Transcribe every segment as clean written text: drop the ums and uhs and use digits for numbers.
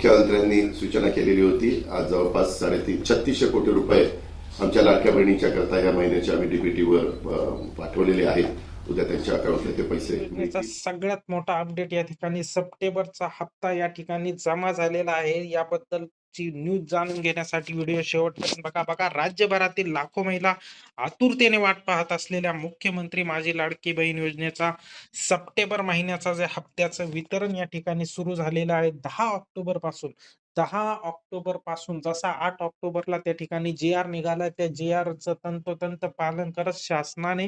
मुख्यमंत्र्यांनी सूचना केलेली होती. आज जवळपास 3600 कोटी रुपये आमच्या लाडक्या बहिणीच्या करता या महिन्याच्या आम्ही डीबीटीवर पाठवलेले आहेत. उद्या त्यांच्या अकाउंटला ते पैसे योजनेचा सगळ्यात मोठा अपडेट या ठिकाणी सप्टेंबरचा हप्ता या ठिकाणी जमा झालेला आहे. याबद्दलची न्यूज जाणून घेण्यासाठी व्हिडिओ शेवटपर्यंत बघा. राज्यभरातील लाखो महिला आतुरतेने वाट पाहत असलेल्या मुख्यमंत्री माझी लाडकी बहीण योजनेचा सप्टेंबर महिन्याचा जे हप्त्याचं वितरण या ठिकाणी सुरू झालेलं आहे 10 ऑक्टोबर पासून जसा 8 ऑक्टोबरला त्या ठिकाणी GR निघाला, त्या GRचं तंतोतंत पालन करत शासनाने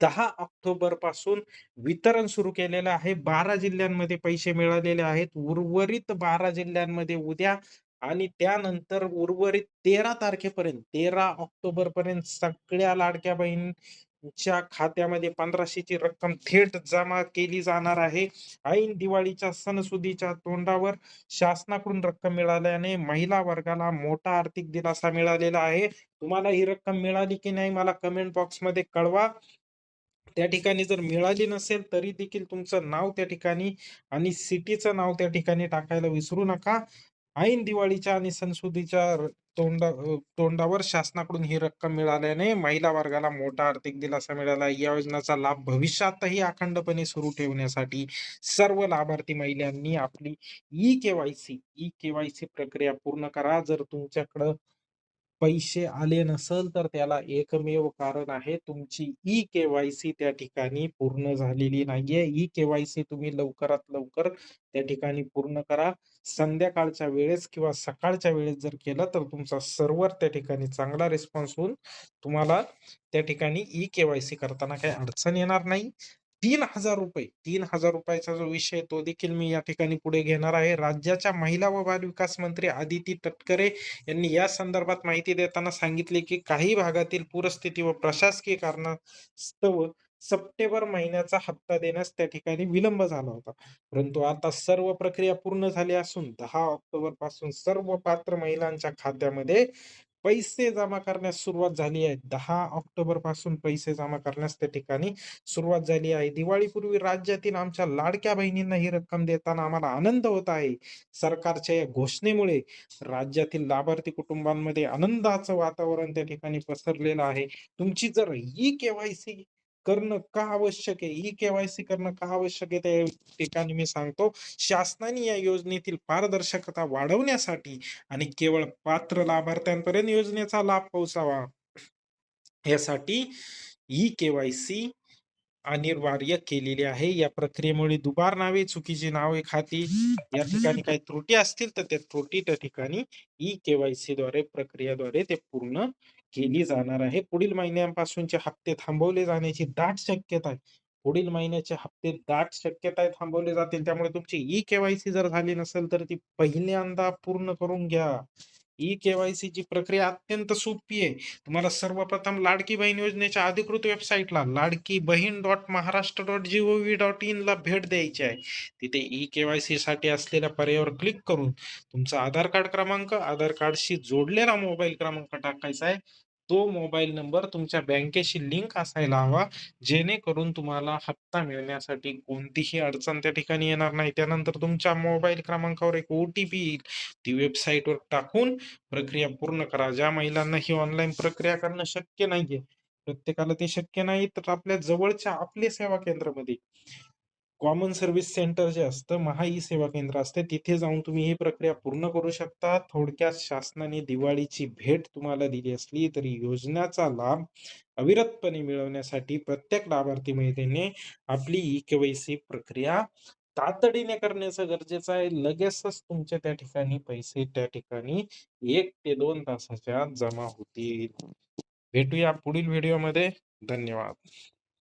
10 ऑक्टोबर पासून वितरण सुरू केलेलं आहे. 12 जिल्ह्यांमध्ये पैसे मिळालेले आहेत. उर्वरित 12 जिल्ह्यांमध्ये उद्या आणि त्यानंतर उर्वरित 13 तारखेपर्यंत 13 ऑक्टोबर पर्यंत सगळ्या लाडक्या बहिणींच्या खात्यामध्ये 1500ची रक्कम थेट जमा केली जाणार आहे. ऐन दिवाळीच्या सणसुदीच्या तोंडावर शासनाकडून रक्कम मिळाल्याने महिला वर्गाला मोठा आर्थिक दिलासा मिळालेला आहे. तुम्हाला ही रक्कम मिळाली की नाही मला कमेंट बॉक्समध्ये कळवा. त्या ठिकाणी जर मिळाली नसेल तरी देखील तुमचं नाव त्या ठिकाणी आणि सिटीचं नाव त्या ठिकाणी टाकायला विसरू नका. ऐन दिवाळीच्या आणि सणसुदीच्या तोंडावर शासनाकडून ही रक्कम मिळाल्याने महिला वर्गाला मोठा आर्थिक दिलासा मिळाला. या योजनेचा लाभ भविष्यातही अखंडपणे सुरू ठेवण्यासाठी सर्व लाभार्थी महिलांनी आपली ई केवायसी प्रक्रिया पूर्ण करा. जर तुमच्याकडं पैसे आले नसल तर त्याला एकमेव कारण आहे तुमची ई-केवायसी त्या ठिकाणी पूर्ण झालेली नाहीये. ई-केवायसी तुम्ही लवकरात लवकर त्या ठिकाणी पूर्ण करा. संध्याकाळच्या वेळेस किंवा सकाळच्या वेळेस जर केलं तर तुमचा सर्व्हर त्या ठिकाणी चांगला रिस्पॉन्स होऊन तुम्हाला त्या ठिकाणी ई-केवायसी करताना काही अडचण येणार नाही. 3,000 रुपयाचा जो विषय तो देखील मी या ठिकाणी पुढे घेणार आहे. राज्याच्या महिला व बालविकास मंत्री आदिती तटकरे यांनी या संदर्भात माहिती देताना सांगितले की काही भागातील पूरस्थिती व प्रशासकीय कारणास्तव सप्टेंबर महिन्याचा हप्ता देण्यास त्या ठिकाणी विलंब झाला होता. परंतु आता सर्व प्रक्रिया पूर्ण झाली असून 10 ऑक्टोबर पासून सर्व पात्र महिलांच्या खात्यामध्ये पैसे जमा करण्यास सुरुवात झाली आहे. 10 ऑक्टोबर पासून पैसे जमा करण्यास त्या ठिकाणी सुरुवात झाली आहे. दिवाळीपूर्वी राज्यातील आमच्या लाडक्या बहिणींना ही रक्कम देताना आम्हाला आनंद होत आहे. सरकारच्या या घोषणेमुळे राज्यातील लाभार्थी कुटुंबांमध्ये आनंदाचं वातावरण त्या ठिकाणी पसरलेलं आहे. तुमची जर ई-केवायसी करणं का आवश्यक आहे, ई-केवायसी करणं का आवश्यक आहे त्या ठिकाणी मी सांगतो. शासनाने या योजनेतील पारदर्शकता वाढवण्यासाठी आणि केवळ पात्र लाभार्थ्यांपर्यंत योजनेचा लाभ पोहोचावा यासाठी ई-केवायसी अनिवार्य केलेली आहे. या प्रक्रियेमुळे दुबार नावे, चुकीची नावे, खाती या ठिकाणी काही त्रुटी असतील तर त्या त्रुटी त्या ठिकाणी ई-केवायसी द्वारे प्रक्रियेद्वारे ते पूर्ण केली जाणार आहे. पुढील महिन्यांपासूनचे हप्ते थांबवले जाण्याची दाट शक्यता आहे. पुढील महिन्याचे हप्ते दाट शक्यता आहे थांबवले जातील. त्यामुळे तुमची ई-केवायसी जर झाली नसेल तर ती पहिल्यांदा पूर्ण करून घ्या. ई-केवायसी ची प्रक्रिया अत्यंत सोपी आहे. तुम्हाला सर्वप्रथम लाडकी बहीण योजनेच्या अधिकृत वेबसाईटला ladki-bahin.maharashtra.gov.in ला भेट द्यायची आहे. तिथे ई-केवायसी साठी असलेल्या पर्यायावर क्लिक करून तुमचा आधार कार्ड क्रमांक, आधार कार्डशी जोडलेला मोबाईल क्रमांक टाकायचा आहे. तो मोबाईल नंबर तुमच्या बँकेशी लिंक असायला हवा, जेणेकरून तुम्हाला हप्ता मिळण्यासाठी कोणतीही अडचण त्या ठिकाणी येणार नाही. त्यानंतर तुमच्या मोबाईल क्रमांकावर एक OTP येईल. ती वेबसाईटवर टाकून प्रक्रिया पूर्ण करा. ज्या महिलांना ही ऑनलाईन प्रक्रिया करणं शक्य नाहीये, प्रत्येकाला ते शक्य नाही, तर आपल्या जवळच्या आपले सेवा केंद्रामध्ये कॉमन सर्व्हिस सेंटर जे असतं, महा ई सेवा केंद्र असते, तिथे जाऊन तुम्ही ही प्रक्रिया पूर्ण करू शकता. थोडक्यात शासनाने दिवाळीची भेट तुम्हाला दिली असली तरी योजनेचा लाभ अविरतपणे मिळवण्यासाठी प्रत्येक लाभार्थी महिलेने आपली ई-केवायसी प्रक्रिया तातडीने करण्याचं गरजेचं आहे. लगेचच तुमचे त्या ठिकाणी पैसे त्या ठिकाणी 1 ते 2 तासाच्या जमा होतील. भेटूया पुढील व्हिडिओमध्ये. धन्यवाद.